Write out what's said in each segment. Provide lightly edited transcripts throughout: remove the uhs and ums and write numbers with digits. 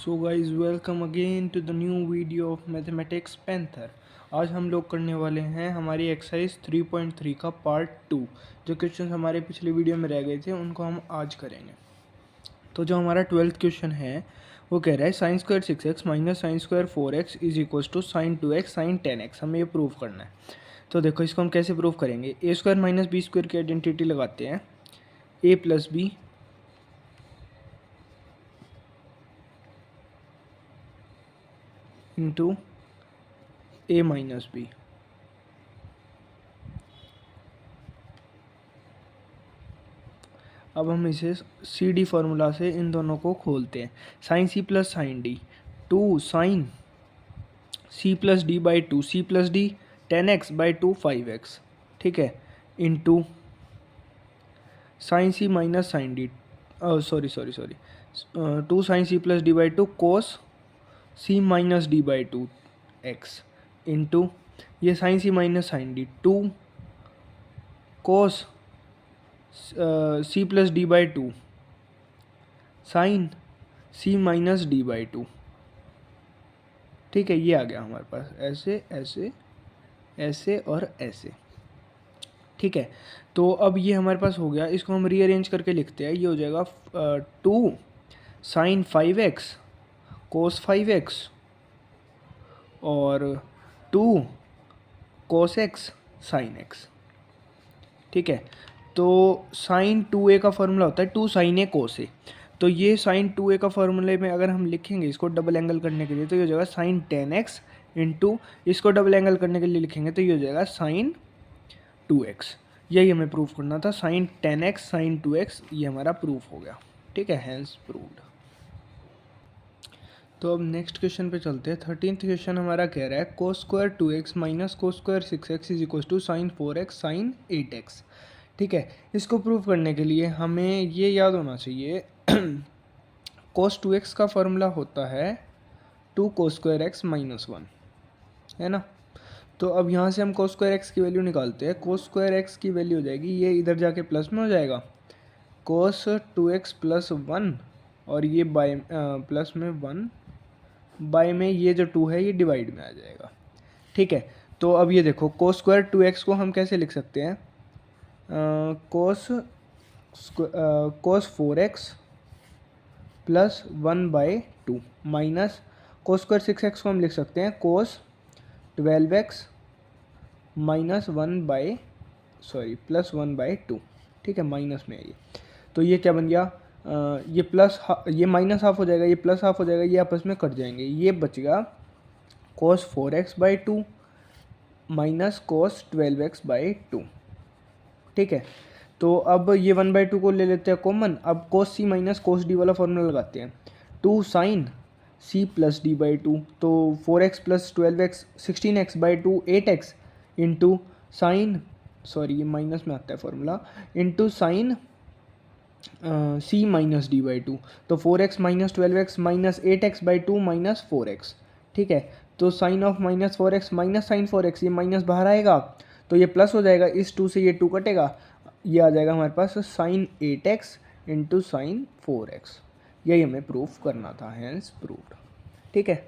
So guys welcome again to the new video of Mathematics Panther. आज हम लोग करने वाले हैं हमारी एक्सरसाइज 3.3 का पार्ट 2। जो क्वेश्चन हमारे पिछले वीडियो में रह गए थे उनको हम आज करेंगे। तो जो हमारा 12th क्वेश्चन है वो कह रहा है sine square 6x minus sine square 4x is equal to sine 2x sine 10x। हमें ये प्रूव करना है। तो देखो इसको हम कैसे प्रूव करेंगे। ए स्क्वायर माइनस बी स्क्वायर की आइडेंटिटी लगाते हैं। ए प्लस बी इंटू ए माइनस बी। अब हम इसे सी डी फार्मूला से इन दोनों को खोलते हैं। Sine C plus sine D, two sine C plus D by two, C plus D 10x by two 5x, ठीक है, into sine C minus sine D, sorry two sine C plus D by two cos C minus D by two x, into ये sine C minus sine D two cos C plus D by two sine C minus D by two. ठीक है, ये आ गया हमारे पास ऐसे ऐसे ऐसे और ऐसे। ठीक है, तो अब ये हमारे पास हो गया। इसको हम रीअरेंज करके लिखते हैं। ये हो जाएगा 2 साइन 5x कोस 5x और 2 कोस x साइन x। ठीक है, तो साइन 2a का फॉर्मूला होता है 2 साइन a कोस a। तो ये साइन 2a का फॉर्मूले में अगर हम लिखेंगे इसको डबल एंगल करने के लिए तो ये हो जाएगा साइन 10x इंटू इसको डबल एंगल करने के लिए लिखेंगे तो ये हो जाएगा साइन 2x। यही हमें प्रूफ करना था। साइन 10x साइन 2x ये हमारा प्रूफ हो गया। ठीक है, हैंस प्रूव्ड। तो अब नेक्स्ट क्वेश्चन पे चलते हैं। 13th क्वेश्चन हमारा कह रहा है cos square 2x minus cos square 6x is equal to sine 4x sine 8x। ठीक है, इसको प्रूव करने के लिए हमें ये याद होना चाहिए कोस 2x का फॉर्मूला होता है 2 कोस स्क्वायर x माइनस 1, है ना। तो अब यहाँ से हम कोस स्क्वायर x की वैल्यू निकालते हैं। कोस स्क्वायर x की वैल्यू हो जाएगी, ये इधर जाके प्लस में हो जाएगा कोस 2x प्लस 1 और ये बाय प्लस में 1 बाय में ये जो 2 है ये डिवाइड में आ जाएगा। ठीक है, तो अब ये देखो कोस स्क्वायर 2x को हम कैसे लिख सकते हैं, कोस 4x plus 1 by 2 minus cos square 6x को हम लिख सकते हैं कोस 12x minus 1 by plus 1 by 2। ठीक है, माइनस में है ये। तो ये क्या बन गया, ये प्लस ये माइनस हाफ हो जाएगा, ये प्लस हाफ हो जाएगा, ये आपस में कट जाएंगे। ये बचेगा कोस 4x by 2 minus cos 12x by 2। ठीक है, तो अब ये 1/2 को ले लेते हैं कॉमन। अब कोस सी माइनस कोस डी वाला फॉर्मूला लगाते हैं। 2 sine C plus D by 2, तो 4x प्लस 12x 16x by 2 8x into sine ये माइनस में आता है formula, into sine C minus D by 2, तो 4x minus 12x minus 8x by 2 minus 4x। ठीक है, तो sine of minus 4x minus sine 4x, ये माइनस बाहर आएगा तो ये प्लस हो जाएगा। इस 2 से ये 2 कटेगा, ये आ जाएगा हमारे पास sign 8x into sign 4x। यही हमें प्रूफ करना था, हैंस प्रूव्ड। ठीक है,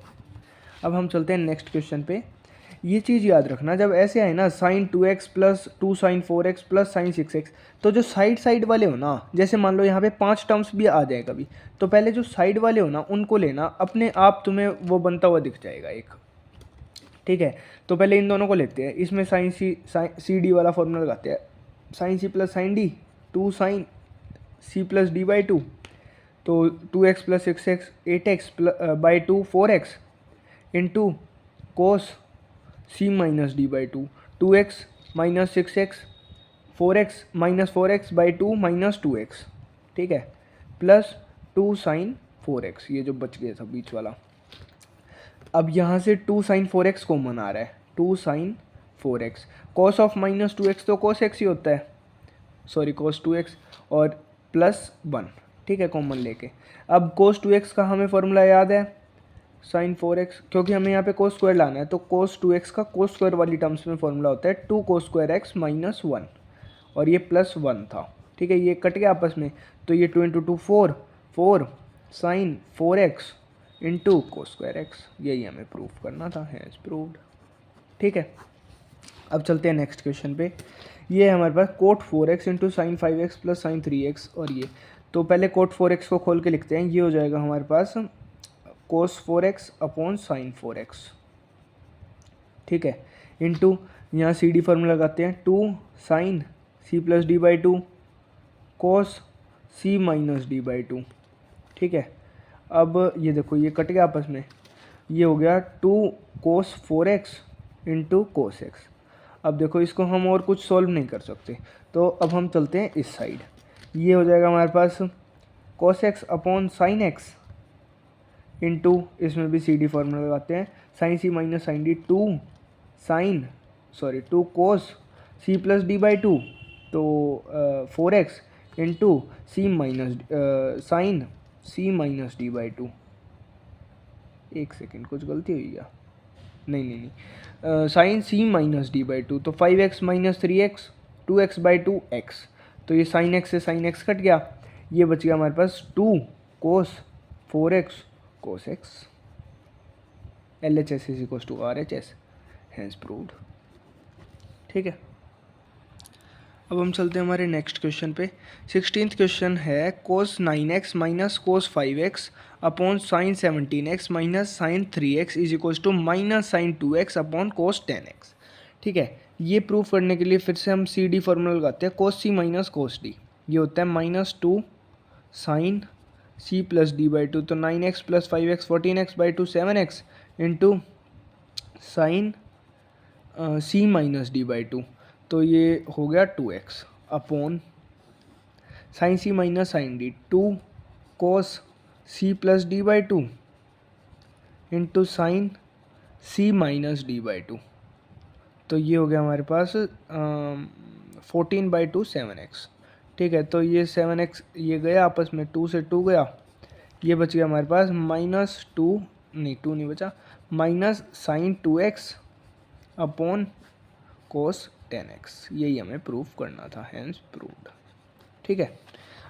अब हम चलते हैं नेक्स्ट क्वेश्चन पे। ये चीज़ याद रखना, जब ऐसे आए ना sine 2x plus 2 sine 4x plus sine 6x, तो जो साइड वाले हो ना, जैसे मान लो यहाँ पे 5 टर्म्स भी आ जाए कभी, तो पहले जो साइड वाले हो ना उनको लेना, अपने आप तुम्हें वो बनता हुआ दिख जाएगा एक। ठीक है, तो पहले इन दोनों को लेते हैं। इसमें साइन सी डी वाला फॉर्मूला लगाते हैं। Sine C plus sine D 2 sine C plus D by 2, तो 2x plus 6x 8x by 2 4x into cos C minus D by 2 2x minus 6x 4x minus 4x by 2 minus 2x। ठीक है, plus 2 sine 4x, ये जो बच गया था बीच वाला। अब यहाँ से 2 साइन 4x कॉमन आ रहा है, 2 sine 4x cos of minus 2x तो कॉस x ही होता है, कॉस 2x और प्लस 1। ठीक है, कॉमन लेके अब कोस 2x का हमें फॉर्मूला याद है साइन 4x, क्योंकि हमें यहाँ पे कोस स्क्वायर लाना है, तो कोस 2x का कोस स्क्वायर वाली टर्म्स में फॉर्मूला होता है 2 कोस स्क्वायर x माइनस 1 और ये प्लस 1 था। ठीक है, ये कट गया आपस में, तो ये 2 into 2 4 sine 4x into cos square X, यही हमें प्रूफ करना था, हैज़ प्रूव्ड। ठीक है, अब चलते हैं नेक्स्ट क्वेश्चन पे। ये है हमारे पास cot 4x into sine 5x plus sine 3x, और ये तो पहले कोट 4x को खोल के लिखते हैं। ये हो जाएगा हमारे पास कोस 4x अपॉन साइन 4x, ठीक है, इंटू यहाँ सी डी फॉर्मूला लगाते हैं, 2 sine C plus D by 2 cos C minus D by 2, ठीक है। अब ये देखो ये कट गया आपस में, ये हो गया 2 cos 4x into cos x. अब देखो इसको हम और कुछ सॉल्व नहीं कर सकते, तो अब हम चलते हैं इस साइड। ये हो जाएगा हमारे पास cos x upon sine x into, इसमें भी सी डी फॉर्मूला लगाते हैं, sine C minus sine D, 2 cos C plus D by 2, तो 4x into C minus sine C minus D by 2। एक सेकेंड, कुछ गलती हुई क्या? नहीं, sine C minus D by 2, तो 5x minus 3x 2x by 2 x, तो ये साइन एक्स से साइन एक्स कट गया, ये बच गया हमारे पास 2 cos 4x cos X. LHS is equal to RHS, has proved. ठीक है, अब हम चलते हैं हमारे नेक्स्ट क्वेश्चन पे। 16th क्वेश्चन है cos 9x minus cos 5x upon sine 17x minus sine 3x is equal to minus sine 2x upon cos 10x। ठीक है, ये प्रूफ करने के लिए फिर से हम सी डी फॉर्मूला लगाते हैं, कोस सी माइनस कोस डी, ये होता है -2 sine C plus D by 2, तो 9x plus 5x 14x by 2 7x into sine C minus D by 2, तो ये हो गया 2x upon sine C minus sine D 2 cos C plus D by 2 into sine C minus D by 2, तो ये हो गया हमारे पास 14 बाई 2 7x। ठीक है, तो ये 7x ये गया आपस में, 2 से 2 गया, ये बच गया हमारे पास -2 नहीं बचा, minus sine 2x upon cos 10x, यही हमें प्रूफ करना था, हैंस प्रूव्ड। ठीक है,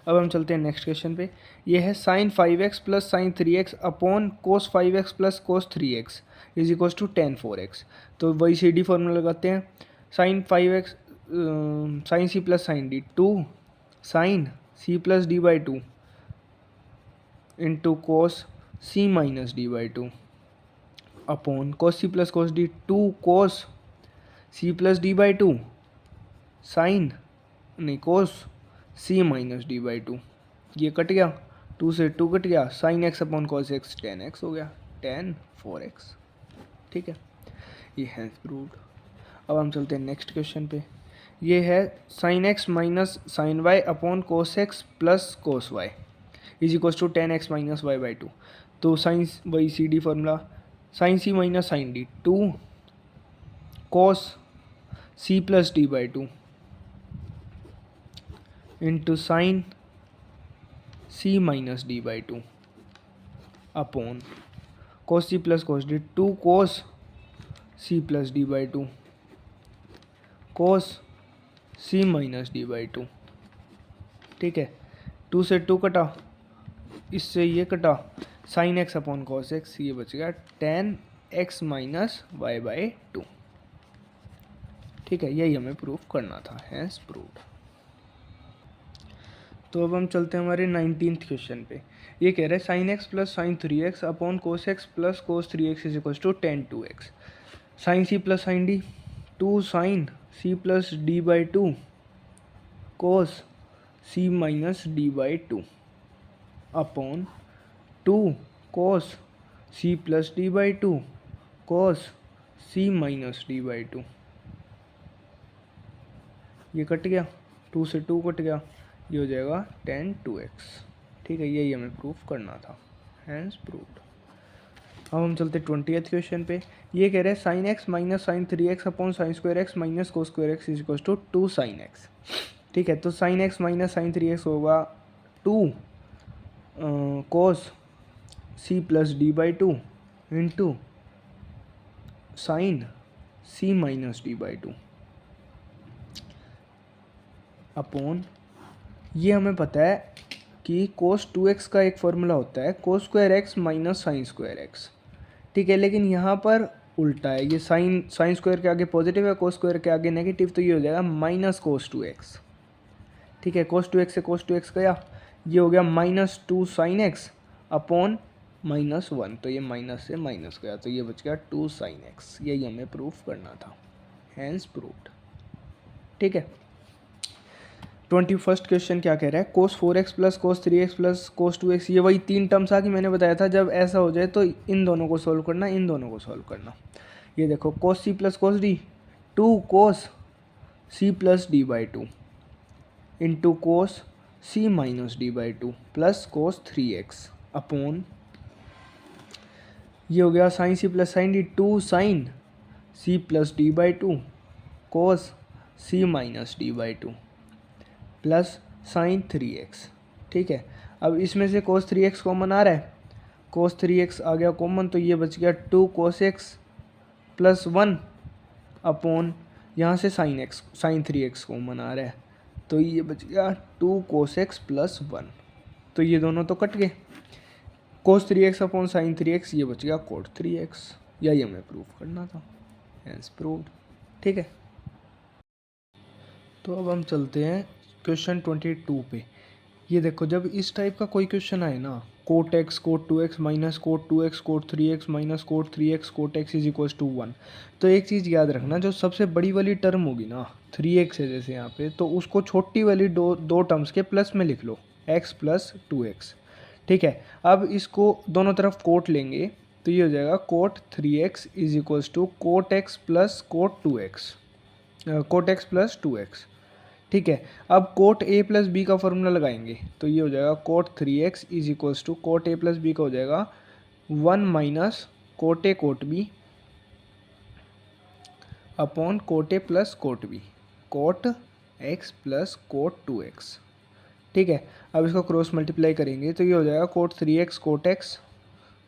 अब हम चलते हैं नेक्स्ट क्वेश्चन पे। ये है sine 5x plus sine 3x upon cos 5x plus cos 3x is equal to tan 4x, तो वही सी डी फॉर्मूला लगाते हैं, sine 5x sine C plus sine D 2 sine C plus D by 2 into cos C minus D by 2 upon cos C plus cos D 2 cos C plus D by 2 sine नहीं cos C minus D by 2, ये cut गया, 2 से 2 cut गया, sine x upon cos x 10x हो गया, 10 4x। ठीक है, ये है प्रूव्ड। अब हम चलते हैं नेक्स्ट क्वेश्चन पे। ये है sine x minus sine Y upon cos x plus cos Y is equal to 10x minus Y by 2, तो साइन वही C D formula, sine C minus sine D 2 cos C plus D by 2 into sine C minus D by 2 upon cos C plus cos D 2 cos C plus D by 2 cos C minus D by 2। ठीक है, 2 से 2 कटा, इससे ये कटा, sine x upon cos x, ये बच गया 10x माइनस वाई बाई 2। ठीक है, यही हमें प्रूफ करना था, हैज़ प्रूव्ड। तो अब हम चलते हैं हमारे 19th क्वेश्चन पे। ये कह रहे हैं sine x plus sine 3x upon cos x plus cos 3x is equal to 10 2x, sine C plus sine D 2 sine C plus D by 2 cos C minus D by 2 upon 2 cos C plus D by 2 cos C minus D by 2, ये cut गया, 2 से 2 cut गया, ये हो जाएगा 10 2x। ठीक है, यही हमें प्रूफ करना था, हैंस प्रूव्ड। अब हम चलते 20th क्वेश्चन पे। ये कह रहे हैं sine x minus sine 3x upon sine square x minus cos square x is equal to 2 sine x. ठीक है, तो sine x minus sine 3x होगा 2 cos C plus D by 2 into sine C minus D by 2 upon, ये हमें पता है कि कोस 2x का एक फॉर्मूला होता है cos square x minus sine square x, ठीक है, लेकिन यहाँ पर उल्टा है, ये साइन स्क्वायर के आगे पॉजिटिव है, कोस स्क्वायर के आगे नेगेटिव, तो ये हो जाएगा माइनस कोस 2x, ठीक है। कोस 2x से कोस 2x गया, ये हो गया माइनस 2 साइन एक्स अपॉन -1, तो ये माइनस से माइनस गया, तो ये बच गया 2 साइन एक्स, यही हमें प्रूफ करना था, हैंस प्रूव्ड, ठीक है। 21st क्वेश्चन क्या कह रहा है, कोस 4x plus cos 3x plus cos 2x, ये वही तीन टर्म्स आ कि मैंने बताया था जब ऐसा हो जाए तो इन दोनों को सॉल्व करना, इन दोनों को सॉल्व करना। ये देखो cos c plus cos d, 2 cos c plus d by 2 into cos c minus d by 2 plus cos 3x upon, ये हो गया sine c plus sine d, 2 sine c plus d by 2 cos c minus d by 2 plus sine 3x, ठीक है। अब इसमें से कोस 3x common आ रहा है, कोस 3x आ गया कॉमन, तो ये बच गया 2 कोस x प्लस 1 अपॉन, यहाँ से साइन 3x कॉमन आ रहा है, तो ये बच गया 2 कोस x प्लस 1, तो ये दोनों तो कट गए, कोस 3x अपॉन साइन 3x, ये बच गया कोट 3x, यही हमें प्रूफ करना था, हैंस प्रूव्ड, ठीक है। तो अब हम चलते हैं क्वेश्चन 22 पे। ये देखो जब इस टाइप का कोई क्वेश्चन आए ना, cot x cot 2x minus cot 2x cot 3x minus cot 3x cot x is equals to 1, तो एक चीज़ याद रखना, जो सबसे बड़ी वाली टर्म होगी ना 3x है जैसे यहाँ पे, तो उसको छोटी वाली दो टर्म्स के प्लस में लिख लो, x प्लस 2x, ठीक है। अब इसको दोनों तरफ कोट लेंगे तो ये हो जाएगा cot 3x is equals to cot x plus cot 2x, cot x plus 2x, ठीक है। अब कोट a प्लस बी का फॉर्मूला लगाएंगे तो ये हो जाएगा cot 3x is equals to cot a plus b का हो जाएगा 1 minus cot a cot b upon cot a plus cot b, cot x plus cot 2x, ठीक है। अब इसको क्रॉस मल्टीप्लाई करेंगे तो ये हो जाएगा cot 3x cot x,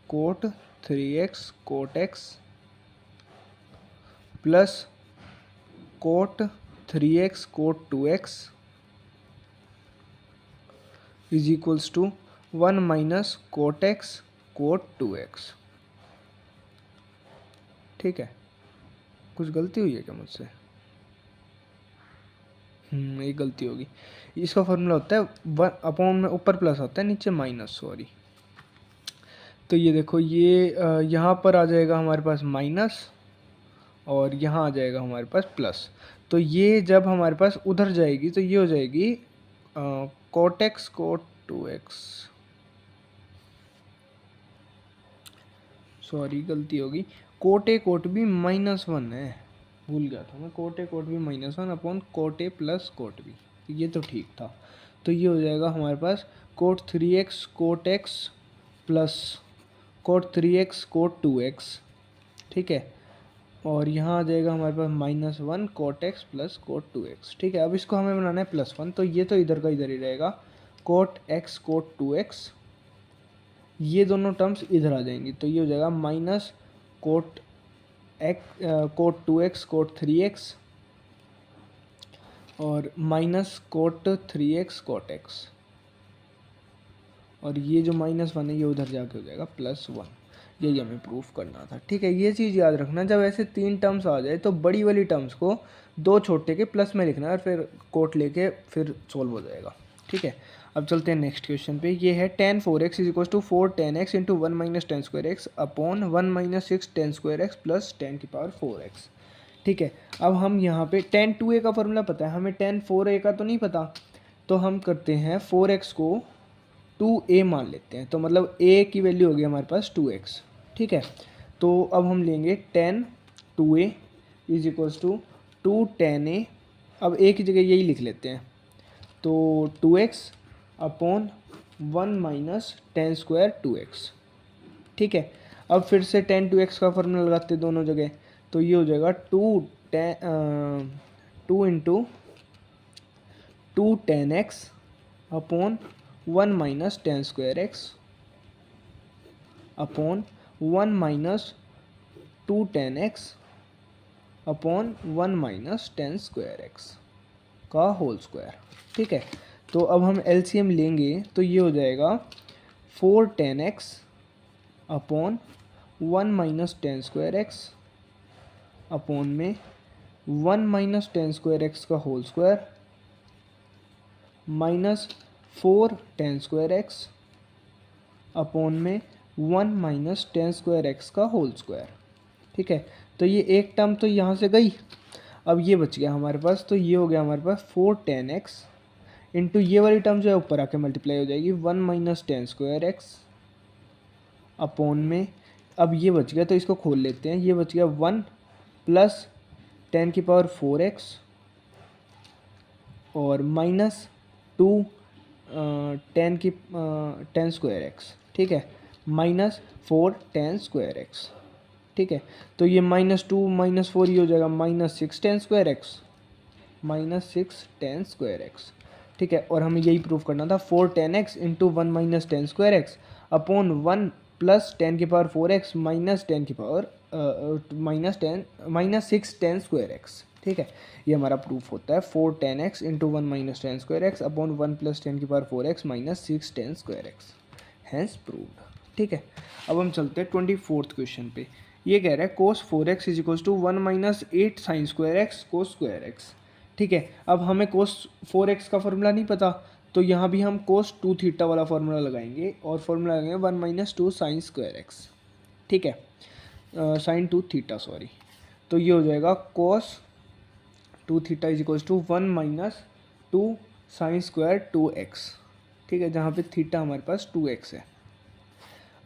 cot 3x cot x plus cot 3x cot 2x is equals to 1 minus cot x cot 2x, ठीक है। कुछ गलती हुई है क्या मुझसे? एक गलती होगी, इसका फॉर्मूला होता है 1 अपॉन में ऊपर प्लस होता है नीचे माइनस, सॉरी। तो ये देखो ये यहाँ पर आ जाएगा हमारे पास माइनस और यहाँ आ जाएगा हमारे पास प्लस, तो ये जब हमारे पास उधर जाएगी तो ये हो जाएगी coat x cot 2x, sorry गलती होगी, कोट ए कोट बी -1 है, भूल गया था मैं, cot A cot B -1 upon cot A plus cot B, ये तो ठीक था। तो ये हो जाएगा हमारे पास cot 3x cot x plus cot 3x cot 2x, ठीक है, और यहाँ आ जाएगा हमारे पास -1 cot x plus cot 2x, ठीक है। अब इसको हमें बनाना है +1, तो ये तो इधर का इधर ही रहेगा, कोट x कोट 2x, ये दोनों टर्म्स इधर आ जाएंगी, तो ये हो जाएगा minus cot coat 2x cot 3x और minus cot 3x cot x, और ये जो -1 है ये उधर जाके हो जाएगा +1, यही हमें प्रूफ करना था, ठीक है। ये चीज़ याद रखना, जब ऐसे तीन टर्म्स आ जाए तो बड़ी वाली टर्म्स को दो छोटे के प्लस में लिखना है और फिर कोट लेके फिर सोल्व हो जाएगा, ठीक है। अब चलते हैं नेक्स्ट क्वेश्चन पे, ये है tan 4x is equal to 4 tan x into 1 minus tan square x upon 1 minus 6 tan square x plus tan की पावर 4x, ठीक है। अब हम यहाँ पे tan 2a का फॉर्मूला पता है हमें, tan 4a का तो नहीं पता, तो हम करते हैं 4x को 2a मान लेते हैं, तो मतलब a की वैल्यू होगी हमारे पास 2x, ठीक है। तो अब हम लेंगे tan 2a is equals to 2 tan a, अब a की जगह यही लिख लेते हैं, तो 2x upon 1 minus tan square 2x, ठीक है। अब फिर से tan 2x का फॉर्मूला लगाते हैं दोनों जगह, तो ये हो जाएगा 2 into 2 tan x upon 1 minus tan square x upon 1 minus 2 tan x upon 1 minus tan square x का होल स्क्वायर, ठीक है। तो अब हम एलसीएम लेंगे तो ये हो जाएगा 4tan x upon 1 minus tan square x upon में 1 माइनस टेन स्क्वायर एक्स का whole square minus 4tan² upon में 1 माइनस टेन स्क्वायर एक्स का होल स्क्वायर। ठीक है, तो ये एक टर्म तो यहाँ से गई, अब ये बच गया हमारे पास, तो ये हो गया हमारे पास 4tan x इंटू ये वाली टर्म जो है ऊपर आके मल्टीप्लाई हो जाएगी 1 minus tan square x upon में, अब ये बच गया तो इसको खोल लेते हैं, ये बच गया 1 प्लस 10⁴x और माइनस 2 10⁻⁴x। ठीक है, माइनस 4tan²x। ठीक है, तो ये -2 -4 ये हो जाएगा -6tan²x -6tan²x। ठीक है, और हमें यही प्रूफ करना था 4tan x इंटू 1 माइनस टेन² अपॉन 1 प्लस 10⁴x -6tan²x। ठीक है, ये हमारा प्रूफ होता है 4tan x इंटू 1 माइनस टेन² upon 1 plus 10⁴x -6tan²x, hence proved. ठीक है, अब हम चलते हैं 24th क्वेश्चन पे। ये कह रहा है cos 4x is equal to 1 minus 8 sin²x cos²x। ठीक है, अब हमें cos 4x का फॉर्मूला नहीं पता, तो यहाँ भी हम cos 2θ वाला फार्मूला लगाएंगे और फार्मूला लगाएंगे 1 माइनस 2 sin²x। ठीक है, sin 2θ सॉरी, तो ये हो जाएगा cos 2θ is equal to 1 minus 2 sin² 2x। ठीक है, जहाँ पे थीटा हमारे पास 2x है।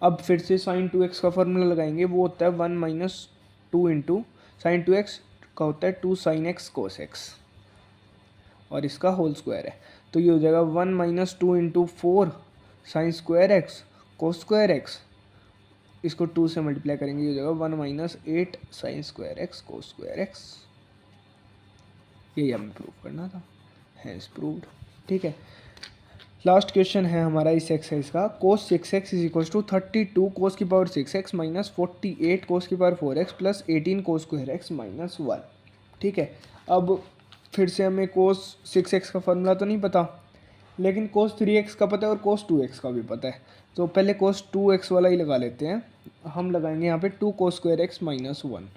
अब फिर से sin 2x का फॉर्मूला लगाएंगे, वो होता है 1 माइनस 2 इंटू साइन 2x का होता है 2 sin x cos x और इसका होल स्क्वायर है, तो ये हो जाएगा 1 माइनस 2 इंटू 4 sin²x cos²x, इसको 2 से मल्टीप्लाई करेंगे, ये हो जाएगा 1 माइनस 8 sin²x cos²x। यही हमें प्रूव करना था, हैज़ प्रूव्ड। ठीक है, लास्ट क्वेश्चन है हमारा इस एक्सरसाइज का, cos 6x is equal to 32 cos की पावर 6x माइनस 48 cos की power 4x plus 18 cos² minus 1। ठीक है, अब फिर से हमें cos 6x का फॉर्मूला तो नहीं पता, लेकिन cos 3x का पता है और cos 2x का भी पता है, तो पहले cos 2x वाला ही लगा लेते हैं। हम लगाएंगे यहाँ पे 2 cos² माइनस 1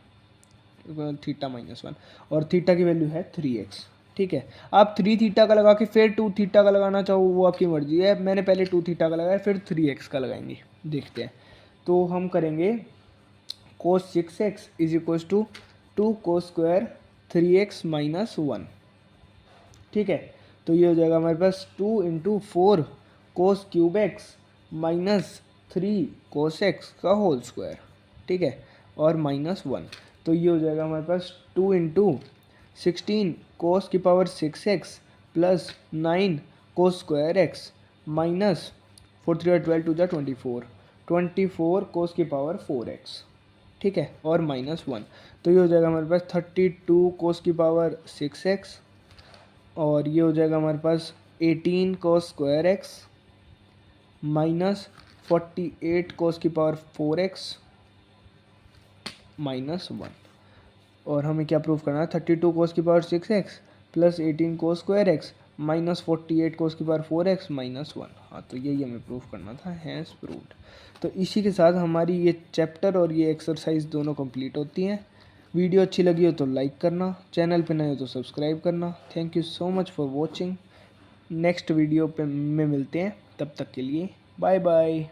थीटा माइनस 1 और थीटा की वैल्यू है 3x। ठीक है, आप 3θ का लगा के फिर 2θ का लगाना चाहो वो आपकी मर्जी है, मैंने पहले 2θ का लगाया फिर 3x का लगाएंगे, देखते हैं। तो हम करेंगे cos 6x is equal to 2 cos² 3x minus 1। ठीक है, तो ये हो जाएगा हमारे पास 2 into 4 cos³ minus 3 cos x का होल स्क्वायर। ठीक है, और माइनस 1, तो ये हो जाएगा हमारे पास 2 इंटू 16 cos की power 6x plus 9 cos² minus 4 3 12 2 24 cos की पावर 4x। ठीक है, और माइनस 1, तो ये हो जाएगा हमारे पास 32 cos की पावर 6x और ये हो जाएगा हमारे पास 18 cos² माइनस 48 cos की पावर 4x माइनस 1। और हमें क्या प्रूफ करना है, 32 cos की power 6x plus 18 cos² minus 48 cos की पावर 4x माइनस 1। हाँ, तो यही हमें प्रूफ करना था, हैज़ प्रूव्ड। तो इसी के साथ हमारी ये चैप्टर और ये एक्सरसाइज दोनों कंप्लीट होती हैं। वीडियो अच्छी लगी हो तो लाइक करना, चैनल पे नए हो तो सब्सक्राइब करना। Thank you so much for watching. Next video पे में मिलते हैं, तब तक के लिए बाय बाय।